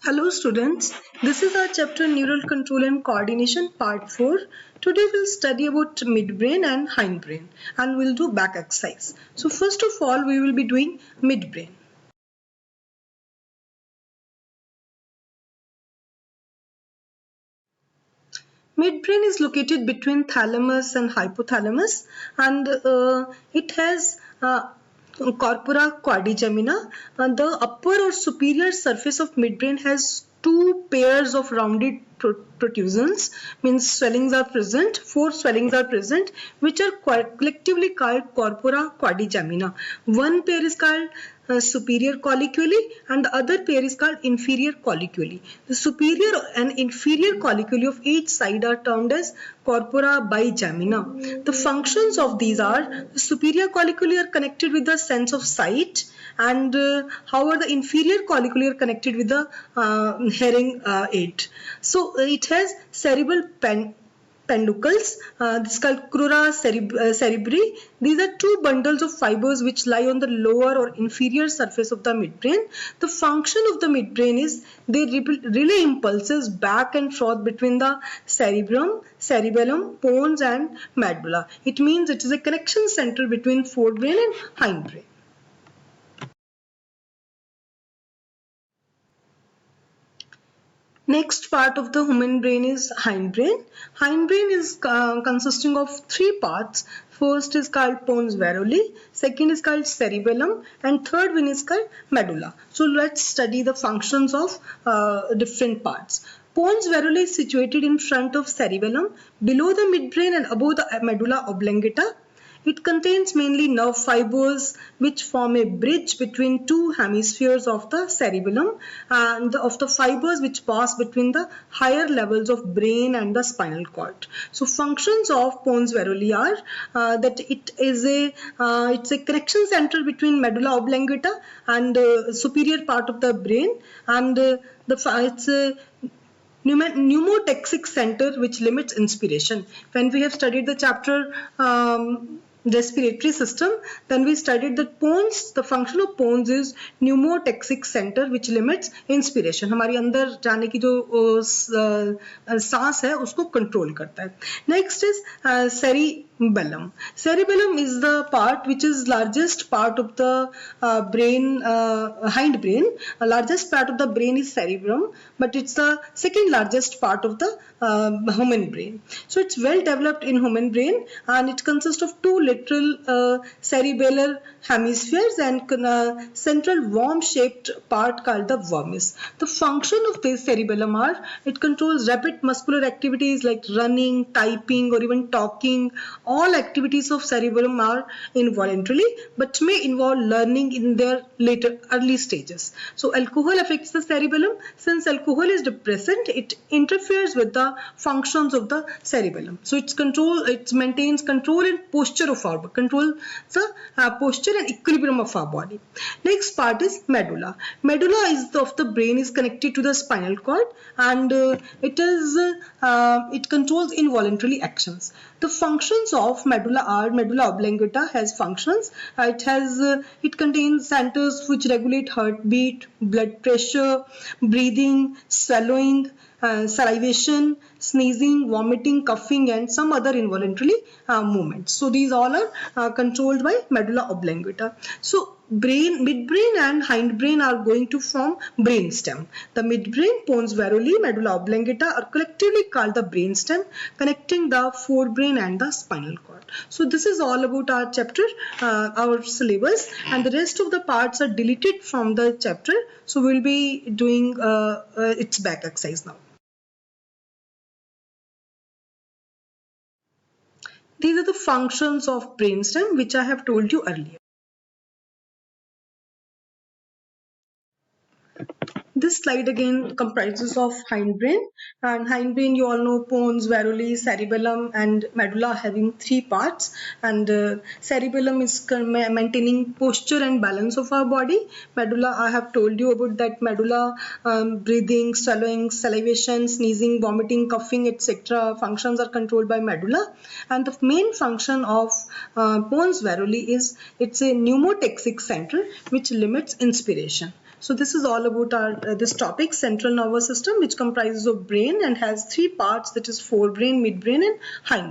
Hello students, this is our chapter Neural Control and Coordination part 4. Today we'll study about midbrain and hindbrain and we'll do back exercise. So first of all we will be doing midbrain. Midbrain is located between thalamus and hypothalamus and it has corpora quadrigemina. The upper or superior surface of midbrain has two pairs of rounded protrusions, means swellings are present, four swellings are present, which are collectively called corpora quadrigemina. One pair is called superior colliculi and the other pair is called inferior colliculi. The superior and inferior colliculi of each side are termed as corpora bigemina. The functions of these are the superior colliculi are connected with the sense of sight and however the inferior colliculi are connected with the hearing aid. So it has cerebral peduncles. This is called crura cerebri. These are two bundles of fibers which lie on the lower or inferior surface of the midbrain. The function of the midbrain is they relay impulses back and forth between the cerebellum, pons and medulla. It means it is a connection center between forebrain and hindbrain. Next part of the human brain is hindbrain. Hindbrain is consisting of three parts. First is called pons varoli, second is called cerebellum, and third one is called medulla. So let's study the functions of different parts. Pons varoli is situated in front of cerebellum, below the midbrain and above the medulla oblongata. It contains mainly nerve fibers which form a bridge between two hemispheres of the cerebellum and of the fibers which pass between the higher levels of brain and the spinal cord. So functions of pons varoli are that it's a connection center between medulla oblongata and superior part of the brain, and it's a pneumotaxic center which limits inspiration. When we have studied the chapter respiratory system, then we studied that pons, the function of pons is pneumotaxic center which limits inspiration. हमारी अंदर जाने की जो सांस है उसको control करता है. Next is cerebellum. Cerebellum is the part which is largest part of the hindbrain. Largest part of the brain is cerebellum, but it's the second largest part of the human brain. So it's well developed in human brain and it consists of two lateral cerebellar hemispheres and central worm-shaped part called the vermis. The function of this cerebellum are it controls rapid muscular activities like running, typing or even talking. All activities of cerebellum are involuntarily but may involve learning in their early stages. So alcohol affects the cerebellum. Since alcohol is depressant, it interferes with the functions of the cerebellum. So it maintains control and posture of our body, controls the posture and equilibrium of our body. Next part is medulla. Medulla of the brain is connected to the spinal cord and it controls involuntary actions. The functions of medulla are medulla oblongata has functions. It contains centers which regulate heartbeat, blood pressure, breathing, swallowing, salivation, sneezing, vomiting, coughing and some other involuntary movements. So these all are controlled by medulla oblongata. So midbrain and hindbrain are going to form brainstem. The midbrain, pons varoli, medulla oblongata are collectively called the brainstem, connecting the forebrain and the spinal cord. So this is all about our chapter, our syllabus, and the rest of the parts are deleted from the chapter. So we'll be doing its back exercise now. These are the functions of brainstem which I have told you earlier. This slide again comprises of hindbrain, and hindbrain you all know pons, varoli, cerebellum and medulla having three parts, and cerebellum is maintaining posture and balance of our body. Medulla, I have told you about that medulla, breathing, swallowing, salivation, sneezing, vomiting, coughing etc. functions are controlled by medulla, and the main function of pons varoli is it's a pneumotaxic center which limits inspiration. So this is all about our this topic, central nervous system, which comprises of brain and has three parts, that is forebrain, midbrain and hindbrain.